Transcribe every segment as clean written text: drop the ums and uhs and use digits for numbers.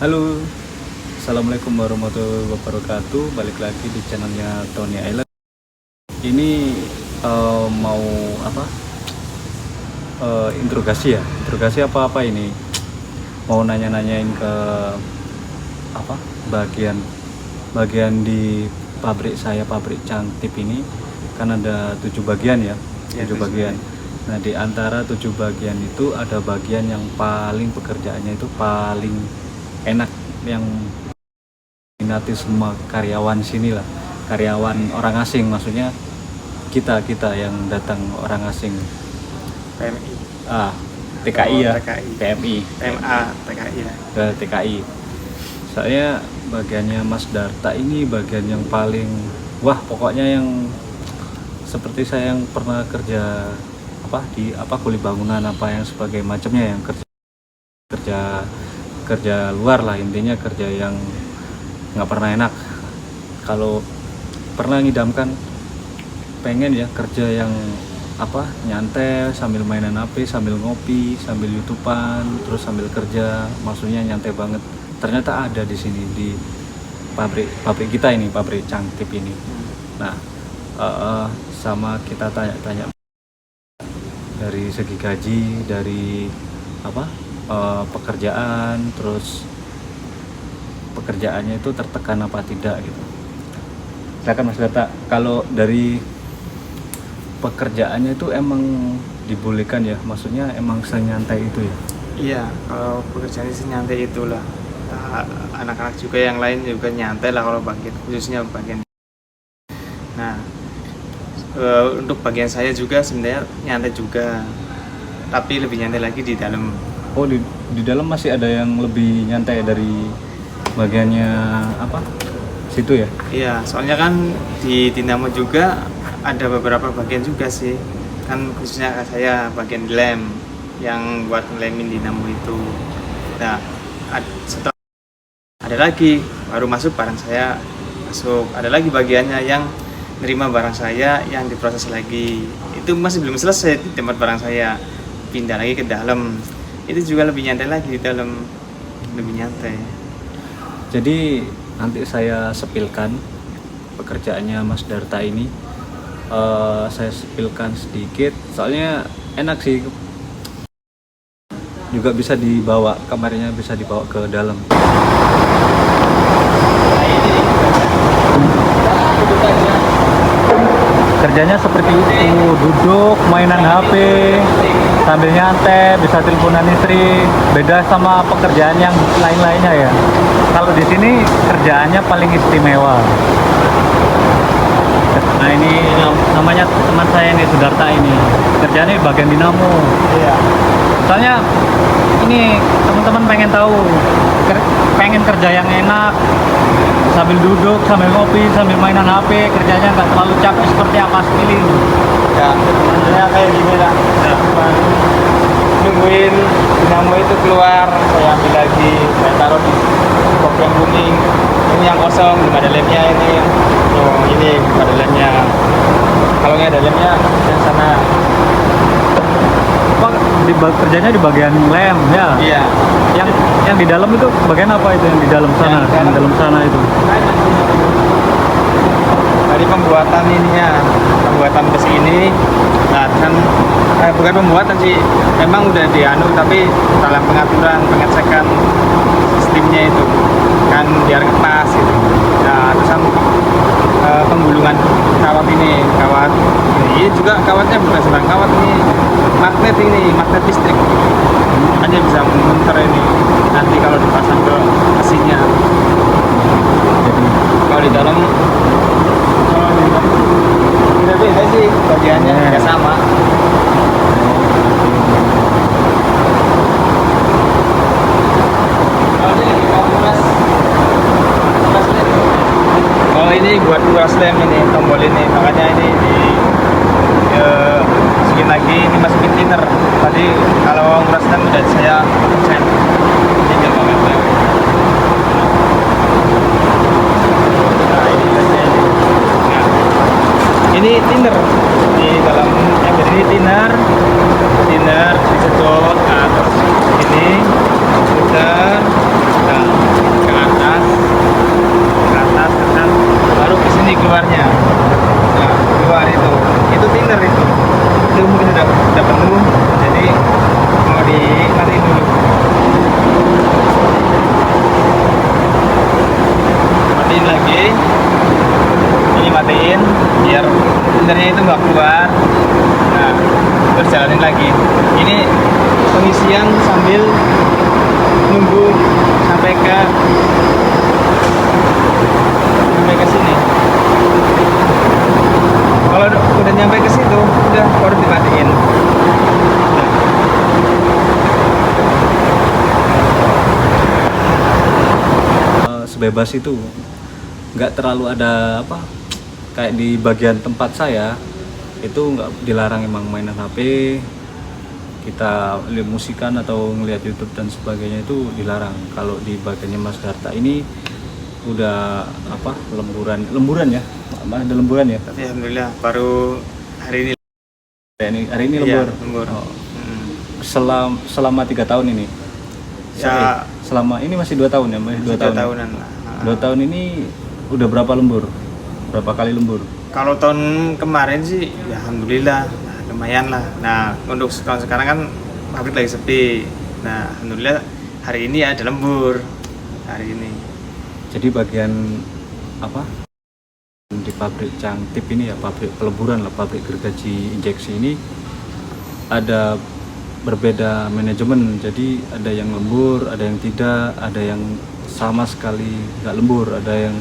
Halo, Assalamualaikum warahmatullahi wabarakatuh. Balik lagi di channelnya Tony Island. Ini mau apa? Interogasi ya? Interogasi apa ini? Mau nanya-nanyain ke apa? Bagian di pabrik saya, pabrik Cangtip ini kan ada 7 bagian ya, 7 bagian. Nah, di antara 7 bagian itu ada bagian yang paling pekerjaannya itu paling enak, yang minati semua karyawan sini lah, karyawan orang asing, maksudnya kita yang datang orang asing. PMI. TKI ya, TKI. PMI, PMA, TKI ya. ke TKI. Saya bagiannya Mas Darta ini bagian yang paling pokoknya yang seperti saya yang pernah kerja di kuli bangunan yang sebagai macamnya, yang kerja luar lah, intinya kerja yang nggak pernah enak. Kalau pernah ngidamkan pengen ya kerja yang nyantai sambil mainan HP, sambil ngopi, sambil YouTubean, terus sambil kerja, maksudnya nyantai banget. Ternyata ada di sini di pabrik kita ini, pabrik Cangtip ini. Nah, sama kita tanya-tanya dari segi gaji, dari pekerjaan, terus pekerjaannya itu tertekan apa tidak gitu. Silakan Mas Data, kalau dari pekerjaannya itu emang dibolehkan ya, maksudnya emang senyantai itu ya? Iya, kalau pekerjaan senyantai itulah. Anak-anak juga yang lain juga nyantai lah kalau khususnya bagian. Nah, untuk bagian saya juga sebenarnya nyantai juga, tapi lebih nyantai lagi di dalam. Oh, di dalam masih ada yang lebih nyantai dari bagiannya situ ya? Iya, soalnya kan di dinamo juga ada beberapa bagian juga sih. Kan khususnya saya bagian lem yang buat ngelemin dinamo itu. Nah, setelah ada lagi baru masuk barang saya masuk. Ada lagi bagiannya yang nerima barang saya yang diproses lagi. Itu masih belum selesai di tempat barang saya. Pindah lagi ke dalam. Itu juga lebih nyantai lagi di dalam, lebih nyantai. Jadi nanti saya sepilkan pekerjaannya Mas Darta ini. Saya sepilkan sedikit, soalnya enak sih, juga bisa dibawa, kamarnya bisa dibawa ke dalam. Kerjanya seperti itu, duduk, mainan HP, sambil nyantai, bisa teleponan istri. Beda sama pekerjaan yang lain-lainnya ya. Kalau di sini kerjaannya paling istimewa. Nah, ini namanya teman saya ini, Sudarta ini. Kerjanya di bagian dinamo. Iya. Soalnya ini teman-teman pengen tahu, pengen kerja yang enak, sambil duduk, sambil ngopi, sambil mainan HP, kerjanya nggak terlalu capek seperti apa pilih. Ya, sebenarnya kayak gini lah. Nungguin dinamo itu keluar, saya ambil lagi, saya taruh di box yang kuning. Ini yang kosong, belum ada lemnya ini. Oh, ini belum ada lemnya. Kalau nggak ada lemnya, yang sana. Kerjanya di bagian lem ya? Iya. Yang di dalam itu bagian apa itu, yang di dalam sana? Yang di dalam sana itu? Dari pembuatan ininya, pembuatan besi ini, nah kan bukan pembuatan sih, memang udah dianu, tapi dalam pengaturan, pengecekan sistemnya itu kan biar pas gitu. Nah, terus penggulungan kawat ini juga kawatnya bukan sembarang kawat, ini magnet listrik, hanya bisa memutar ini nanti kalau dipasang ke mesinnya. Kalau di dalam beda sih bagiannya, nggak sama. Kalau ini buat kuras lem, ini tombol ini, makanya ini masukin lagi, ini masukin thinner. Tadi kalau kuras lem udah saya cek, ini banget lem. Nah, ini biasanya ini thinner di dalam yang ini thinner disedot, nah terus ini putar, nah jalanin lagi. Ini pengisian sambil nunggu sampai ke sini. Kalau udah nyampe ke situ, udah baru dimatiin. Sebebas itu, nggak terlalu ada apa kayak di bagian tempat saya itu nggak dilarang emang mainan HP, kita lihat musikan atau ngelihat YouTube dan sebagainya itu dilarang. Kalau di bagiannya Mas Darta ini udah apa lemburan ya, ada lemburan ya. Tapi alhamdulillah baru hari ini. Hari ini Iya, lembur. lembur. Oh. Selama 3 tahun ini. Ya, Selama ini masih 2 tahun ya, masih 2 tahun. tahunan lah. 2 tahun ini udah berapa lembur? Berapa kali lembur? Kalau tahun kemarin sih ya alhamdulillah lumayan lah. Nah, untuk tahun sekarang kan pabrik lagi sepi. Nah, alhamdulillah hari ini ada lembur. Hari ini. Jadi bagian apa? Di pabrik Cangtip ini ya, pabrik pelemburan lah, pabrik gergaji injeksi ini ada berbeda manajemen. Jadi ada yang lembur, ada yang tidak, ada yang sama sekali nggak lembur, ada yang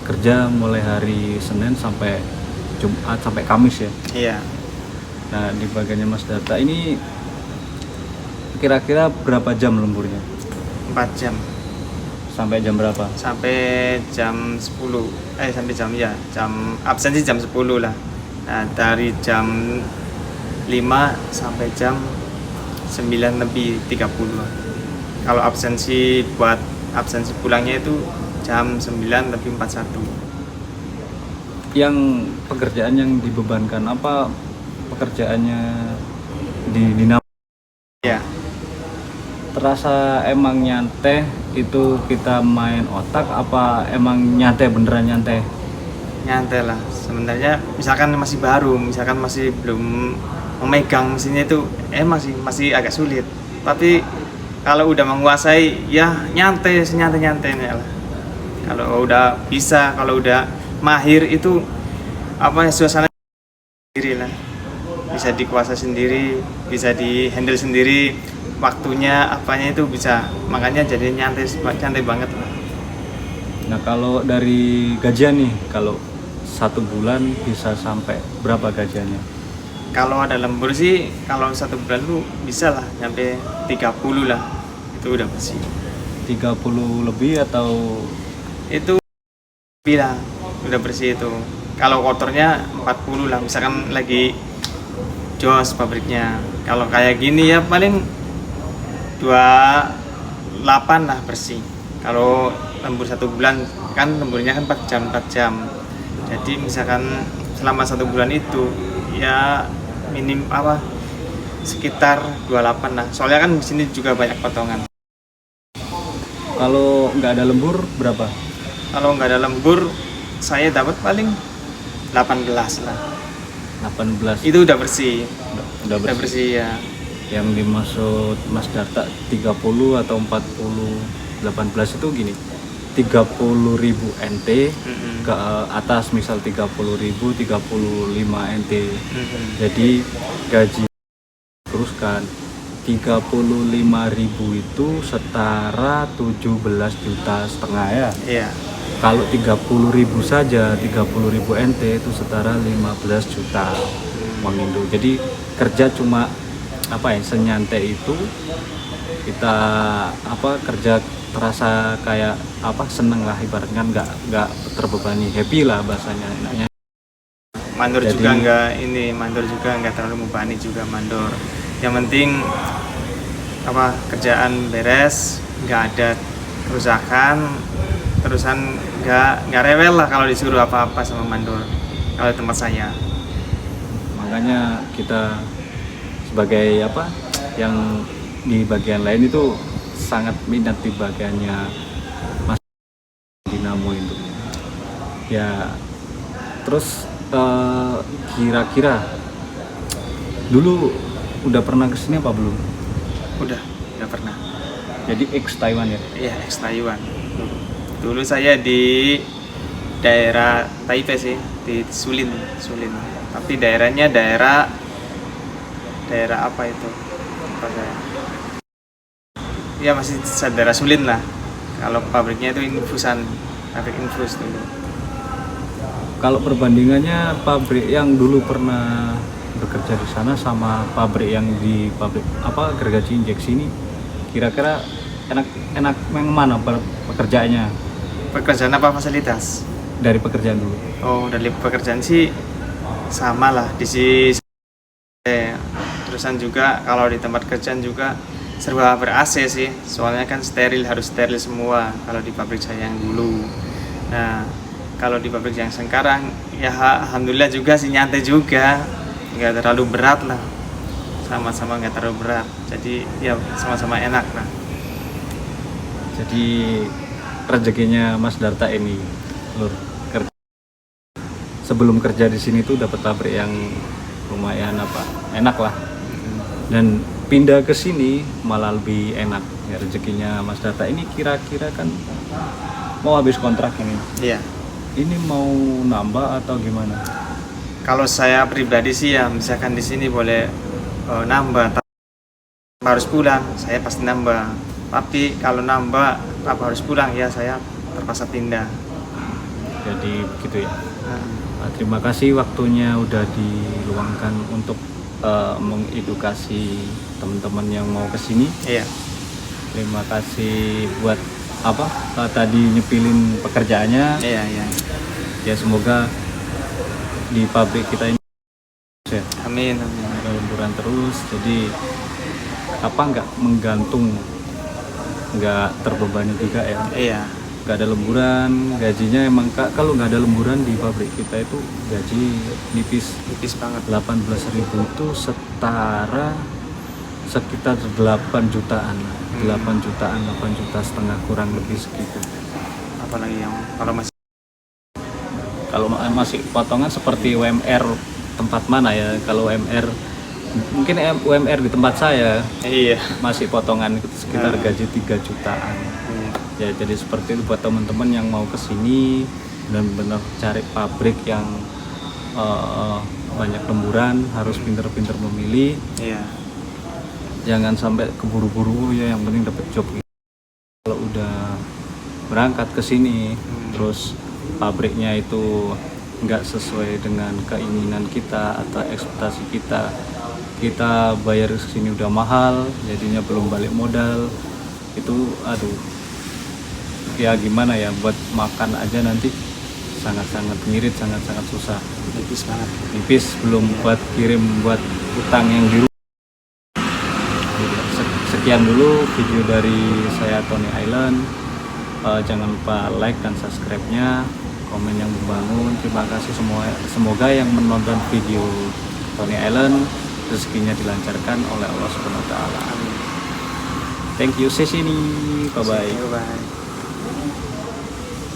kerja mulai hari Senin sampai Jumat sampai Kamis ya. Iya. Nah, di bagiannya Mas Darta ini kira-kira berapa jam lemburnya? 4 jam. Sampai jam berapa? Sampai jam 10. Sampai jam absen sih jam 10 lah. Nah, dari jam 5 sampai jam 9 lebih 30. Kalau absensi pulangnya itu jam 9 lebih 41. Yang pekerjaan yang dibebankan apa pekerjaannya di dinamo? Ya, Terasa emang nyantai itu kita main otak apa emang nyantai beneran nyantai? nyantai lah. Sebenarnya misalkan masih baru, misalkan masih belum memegang mesinnya itu masih agak sulit. Tapi kalau udah menguasai ya nyantai senyantai-nyantainya lah. Kalau udah bisa, kalau udah mahir itu apa ya, suasana sendiri lah. Bisa dikuasai sendiri, bisa di handle sendiri, waktunya apanya itu bisa. Makanya jadi nyantai banget lah. Nah, kalau dari gajian nih, kalau 1 bulan bisa sampai berapa gajiannya? Kalau ada lembur sih, kalau 1 bulan tuh bisa lah sampai 30 lah. Itu udah bersih. 30 lebih atau Itu bilang udah bersih itu. Kalau kotornya 40 lah, misalkan lagi jos pabriknya. Kalau kayak gini ya paling 28 lah bersih. Kalau lembur 1 bulan kan lemburnya kan 4 jam. Jadi misalkan selama 1 bulan itu ya minim sekitar 28 lah. Soalnya kan di sini juga banyak potongan. kalau nggak ada lembur berapa? Kalau nggak ada lembur saya dapat paling 18 lah. 18. Itu udah bersih. Udah Udah bersih ya. Yang dimaksud Mas Darta 30 atau 40 18 itu gini, 30.000 NT ke atas, misal 30.000 35 NT. Jadi gaji teruskan 35.000 itu setara 17,5 juta ya. Iya. Kalau 30.000 saja, 30.000 NT itu setara 15 juta uang Indo. Jadi kerja cuma senyantai itu, kita kerja terasa kayak seneng lah, ibaratnya nggak terbebani, happy lah bahasanya enaknya. Mandor Jadi- juga nggak terlalu membebani juga mandor. Yang penting kerjaan beres, nggak ada kerusakan, terusan nggak rewel lah kalau disuruh apa-apa sama mandor. Kalau di tempat saya. Makanya kita sebagai yang di bagian lain itu sangat minat di bagiannya Mas Dinamo itu ya. Terus kira-kira dulu udah pernah kesini apa belum? Udah pernah. Jadi ex Taiwan ya? Iya, ex Taiwan. Dulu saya di daerah Taipei sih, di Sulin. Tapi daerahnya daerah daerah apa itu lupa saya. Ya masih daerah Sulin lah. Kalau pabriknya itu infusan, pabrik infus dulu. Kalau perbandingannya pabrik yang dulu pernah bekerja di sana sama pabrik yang di pabrik apa gergaji injeksi ini, kira-kira enak yang mana pekerjaannya Pekerjaan apa fasilitas? dari pekerjaan dulu? Oh, dari pekerjaan sih sama lah di sini. Terusan juga kalau di tempat kerjaan juga serba ber-AC sih, soalnya kan harus steril semua kalau di pabrik saya yang dulu. Nah, kalau di pabrik yang sekarang ya alhamdulillah juga sih nyantai juga, nggak terlalu berat lah, sama-sama nggak terlalu berat, jadi ya sama-sama enak lah. Jadi rezekinya Mas Darta ini, Lur, sebelum kerja di sini tuh dapat pabrik yang lumayan enak lah, dan pindah ke sini malah lebih enak ya. Rezekinya Mas Darta ini kira-kira kan mau habis kontrak ini, Iya. ini mau nambah atau gimana? Kalau saya pribadi sih ya misalkan di sini boleh nambah, tapi harus pulang, saya pasti nambah. Tapi kalau nambah apa harus pulang ya saya terpaksa pindah. Jadi begitu ya. Nah, Nah, terima kasih waktunya udah diluangkan untuk mengedukasi teman-teman yang mau kesini. iya. Terima kasih buat tadi nyepilin pekerjaannya. Iya, iya. Ya semoga di pabrik kita ini ya, Amin, amin. ada lemburan terus. Jadi nggak menggantung, nggak terbebani juga ya. Iya. Nggak ada lemburan, gajinya emang kalau nggak ada lemburan di pabrik kita itu gaji nipis. Tipis banget. 18.000 itu setara sekitar 8 jutaan. 8 jutaan, 8 juta setengah kurang lebih segitu. Apalagi yang Kalau masih potongan seperti UMR tempat mana ya? Kalau UMR mungkin UMR di tempat saya iya. masih potongan itu sekitar gaji 3 jutaan. Ya jadi seperti itu buat teman-teman yang mau kesini dan benar cari pabrik yang banyak lemburan, harus pinter-pinter memilih. Iya. Jangan sampai keburu-buru ya, yang penting dapat job. Kalau udah berangkat ke sini terus pabriknya itu nggak sesuai dengan keinginan kita atau ekspektasi kita bayar ke sini udah mahal, jadinya belum balik modal, itu ya gimana ya, buat makan aja nanti sangat-sangat ngirit, sangat-sangat susah. Tipis banget. Nipis, belum buat kirim buat utang yang di rumah. Sekian dulu video dari saya Tony Island. Jangan lupa like dan subscribe-nya, komen yang membangun. Terima kasih semua. Semoga yang menonton video Tony Island rezekinya dilancarkan oleh Allah Subhanahu wa taala. Thank you, sesi ini. Bye bye. Bye bye.